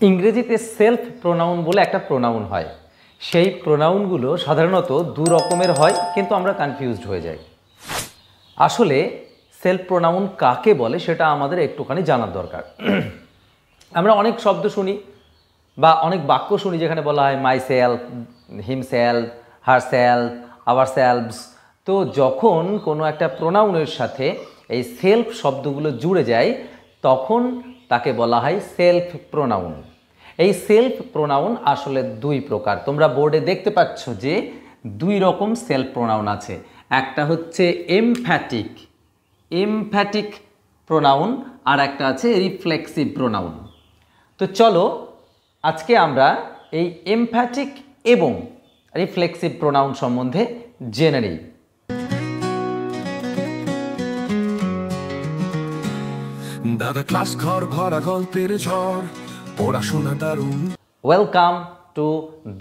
ইংরেজিতে self pronoun বলে একটা প্রোনাউন হয়। সেই প্রোনাউনগুলো সাধারণত দু রকমের হয়, কিন্তু আমরা কনফিউজড হয়ে যাই। আসলে সেলফ প্রোনাউন কাকে বলে সেটা আমাদের একটুখানি জানার দরকার। আমরা অনেক শব্দ শুনি বা অনেক বাক্য শুনি যেখানে বলা হয় my self, himself, herself, ourselves. তো যখন কোনো একটা প্রোনাউনের সাথে এই সেলফ শব্দগুলো জুড়ে যায় তখন তাকে বলা হয় সেলফ প্রোনাউন। এই সেলফ প্রোনাউন আসলে দুই প্রকার। তোমরা বোর্ডে দেখতে পাচ্ছ যে দুই রকম সেলফ প্রোনাউন আছে। একটা হচ্ছে এমফ্যাটিক প্রোনাউন, আর একটা আছে রিফ্লেক্সিভ প্রোনাউন। তো চলো আজকে আমরা এই এমফ্যাটিক এবং রিফ্লেক্সিভ প্রোনাউন সম্বন্ধে জেনে নিই। দাদা ক্লাস ঘর ভরা গল্পের ঝড়, পড়াশোনা দারুণ। ওয়েলকাম টু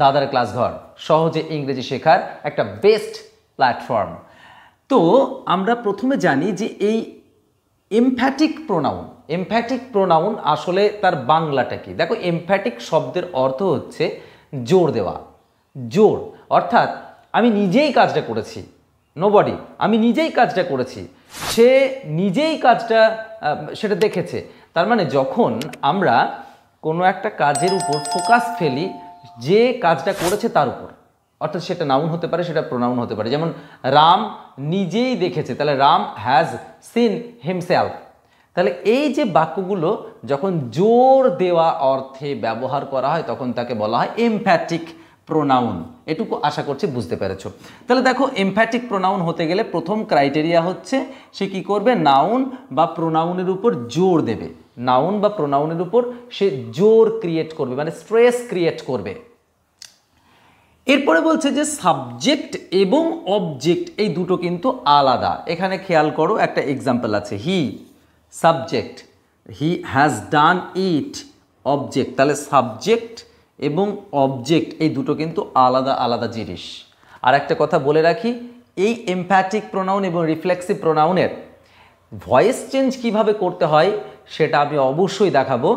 দাদার ক্লাস ঘর, সহজে ইংরেজি শেখার একটা বেস্ট প্ল্যাটফর্ম। তো আমরা প্রথমে জানি যে এই এমফ্যাটিক প্রোনাউন আসলে তার বাংলাটা কি। দেখো, এমফ্যাটিক শব্দের অর্থ হচ্ছে জোর দেওয়া। জোর অর্থাৎ আমি নিজেই কাজটা করেছি, নোবডি, আমি নিজেই কাজটা করেছি, সে নিজেই কাজটা সেটা দেখেছে। তার মানে যখন আমরা কোনো একটা কাজের উপর ফোকাস ফেলি যে কাজটা করেছে তার উপর, অর্থাৎ সেটা নাউন হতে পারে, সেটা প্রোনাউন হতে পারে। যেমন রাম নিজেই দেখেছে, তাহলে রাম হ্যাজ সিন হিমসেলফ। তাহলে এই যে বাক্যগুলো যখন জোর দেওয়া অর্থে ব্যবহার করা হয় তখন তাকে বলা হয় এমফ্যাটিক প্রোনাউন। এটুকু আশা করছি বুঝতে পেরেছো। তাহলে দেখো, এমফ্যাটিক প্রোনাউন হতে গেলে প্রথম ক্রাইটেরিয়া হচ্ছে সে কি করবে, নাউন বা প্রোনাউনের উপর জোর দেবে। নাউন বা প্রোনাউনের উপর সে জোর ক্রিয়েট করবে, মানে স্ট্রেস ক্রিয়েট করবে। এরপরে বলছে যে সাবজেক্ট এবং অবজেক্ট এই দুটো কিন্তু আলাদা। এখানে খেয়াল করো, একটা এক্সাম্পল আছে, he subject, he has done it object. তাহলে সাবজেক্ট এবং অবজেক্ট এই দুটো কিন্তু আলাদা আলাদা জিনিস। আর একটা কথা বলে রাখি, এই এমফ্যাটিক প্রোনাউন এবং রিফ্লেক্সিভ প্রোনাউনের ভয়েস চেঞ্জ কিভাবে করতে হয় সেটা আমি অবশ্যই দেখাবো।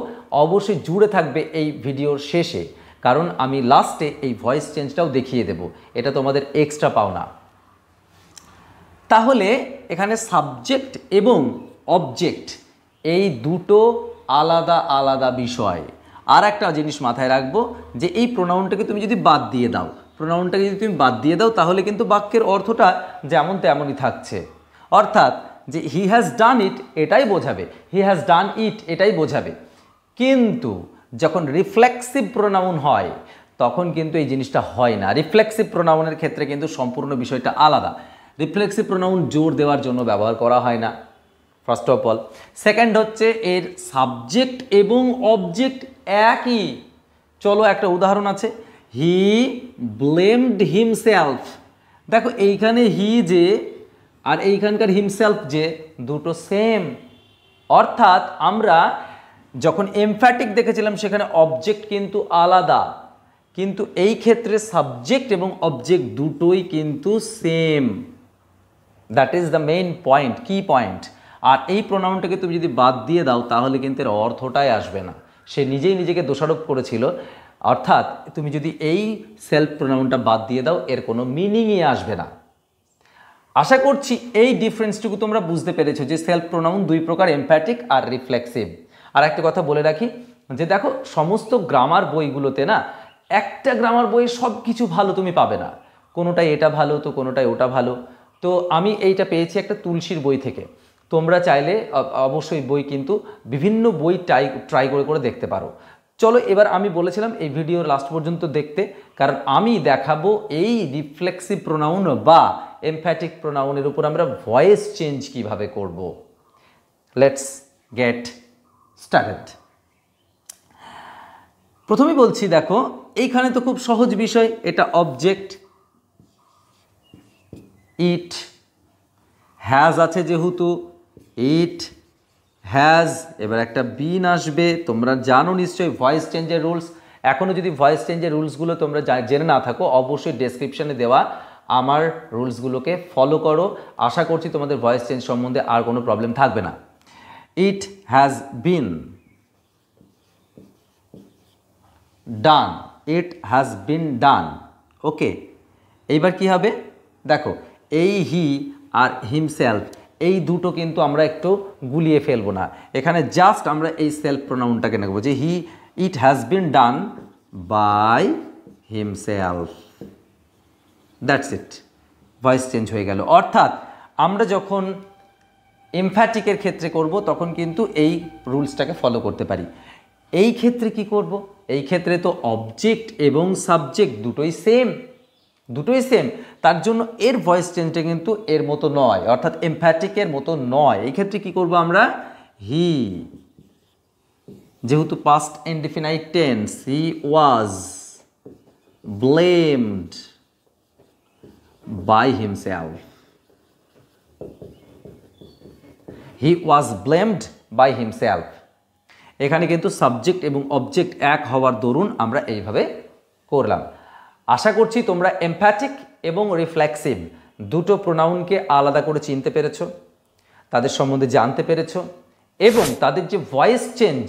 অবশ্যই জুড়ে থাকবে এই ভিডিওর শেষে, কারণ আমি লাস্টে এই ভয়েস চেঞ্জটাও দেখিয়ে দেব। এটা তোমাদের এক্সট্রা পাওনা। তাহলে এখানে সাবজেক্ট এবং অবজেক্ট এই দুটো আলাদা আলাদা বিষয়। আর একটা জিনিস মাথায় রাখবো যে এই প্রোনাউনটাকে তুমি যদি বাদ দিয়ে দাও, তাহলে কিন্তু বাক্যের অর্থটা যেমন তেমনই থাকছে। অর্থাৎ যে হি হ্যাজ ডান ইট এটাই বোঝাবে, হি হ্যাজ ডান ইট এটাই বোঝাবে। কিন্তু যখন রিফ্লেক্সিভ প্রোনাউন হয় তখন কিন্তু এই জিনিসটা হয় না। রিফ্লেক্সিভ প্রোনাউনের ক্ষেত্রে কিন্তু সম্পূর্ণ বিষয়টা আলাদা। রিফ্লেক্সিভ প্রোনাউন জোর দেওয়ার জন্য ব্যবহার করা হয় না, ফার্স্ট অফ অল। সেকেন্ড হচ্ছে এর সাবজেক্ট এবং অবজেক্ট একই। চলো একটা উদাহরণ আছে, হি ব্লেমড হিমসেলফ। দেখো এইখানে হি যে আর এইখানকার হিমসেলফ যে দুটো সেম। অর্থাৎ আমরা যখন এমফ্যাটিক দেখেছিলাম সেখানে অবজেক্ট কিন্তু আলাদা, কিন্তু এই ক্ষেত্রে সাবজেক্ট এবং অবজেক্ট দুটোই কিন্তু same. That is the main point, কি পয়েন্ট। আর এই প্রোনাউনটাকে তুমি যদি বাদ দিয়ে দাও তাহলে কিন্তু এর অর্থটাই আসবে না। সে নিজেই নিজেকে দোষারোপ করেছিল। অর্থাৎ তুমি যদি এই সেলফ প্রোনাউনটা বাদ দিয়ে দাও এর কোনো মিনিংই আসবে না। আশা করছি এই ডিফারেন্সটুকু তোমরা বুঝতে পেরেছো যে সেলফ প্রোনাউন দুই প্রকার, এমফ্যাটিক আর রিফ্লেক্সিভ। আর একটা কথা বলে রাখি যে দেখো, সমস্ত গ্রামার বইগুলোতে না, একটা গ্রামার বই সব কিছু ভালো তুমি পাবে না। কোনোটাই এটা ভালো তো কোনোটাই ওটা ভালো। তো আমি এইটা পেয়েছি একটা তুলসীর বই থেকে। তোমরা চাইলে অবশ্যই বই কিন্তু বিভিন্ন বই ট্রাই করে দেখতে পারো। চলো এবার আমি বলেছিলাম এই ভিডিওর লাস্ট পর্যন্ত দেখতে, কারণ আমি দেখাবো এই রিফ্লেক্সিভ প্রোনাউন বা এমফ্যাটিক প্রোনাউনের উপর আমরা ভয়েস চেঞ্জ কিভাবে করব। Let's get started. প্রথমেই বলছি, দেখো এইখানে তো খুব সহজ বিষয়, এটা অবজেক্ট, ইট হ্যাজ আছে যেহেতু ইট হ্যাজ, এবার একটা বিন আসবে। তোমরা জানো নিশ্চয়ই ভয়েস চেঞ্জের রুলস। এখনও যদি ভয়েস চেঞ্জের রুলসগুলো তোমরা জেনে না থাকো অবশ্যই ডেসক্রিপশানে দেওয়া আমার রুলসগুলোকে ফলো করো। আশা করছি তোমাদের ভয়েস চেঞ্জ সম্বন্ধে আর কোনো প্রবলেম থাকবে না। ইট has been, done, it has been ডান। ওকে, এইবার কি হবে দেখো, এই হি আর হিমসেলফ এই দুটো কিন্তু আমরা একটু গুলিয়ে ফেলবো না, এখানে জাস্ট আমরা এই সেলফ প্রোনাউনটাকে নেব যে it has been done by himself, that's it, voice change হয়ে গেল। অর্থাৎ আমরা যখন এমফ্যাটিকের ক্ষেত্রে করব তখন কিন্তু এই রুলসটাকে ফলো করতে পারি। এই ক্ষেত্রে কি করব, এই ক্ষেত্রে তো অবজেক্ট এবং সাবজেক্ট দুটোই সেম, তার জন্য এর ভয়েস চেঞ্জটা কিন্তু এর মতো নয়, অর্থাৎ এমফ্যাটিকের মতো নয়। এই ক্ষেত্রে কি করব আমরা, হি, যেহেতু past indefinite tense, he was blamed by himself, he was blamed by himself. এখানে কিন্তু সাবজেক্ট এবং অবজেক্ট এক হওয়ার দরুন আমরা এইভাবে করলাম। আশা করছি তোমরা এমফ্যাটিক এবং রিফ্লেক্সিভ দুটো প্রোনাউনকে আলাদা করে চিনতে পেরেছো, তাদের সম্বন্ধে জানতে পেরেছো এবং তাদের যে ভয়েস চেঞ্জ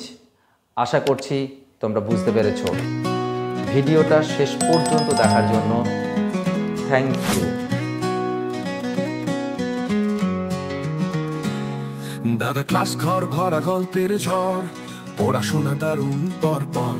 আশা করছি তোমরা বুঝতে পেরেছো। ভিডিওটা শেষ পর্যন্ত দেখার জন্য থ্যাংক ইউ। দাদা ক্লাস ঘর ভরা গল্পের ঝড়, পড়াশোনা দারুণ পরপর।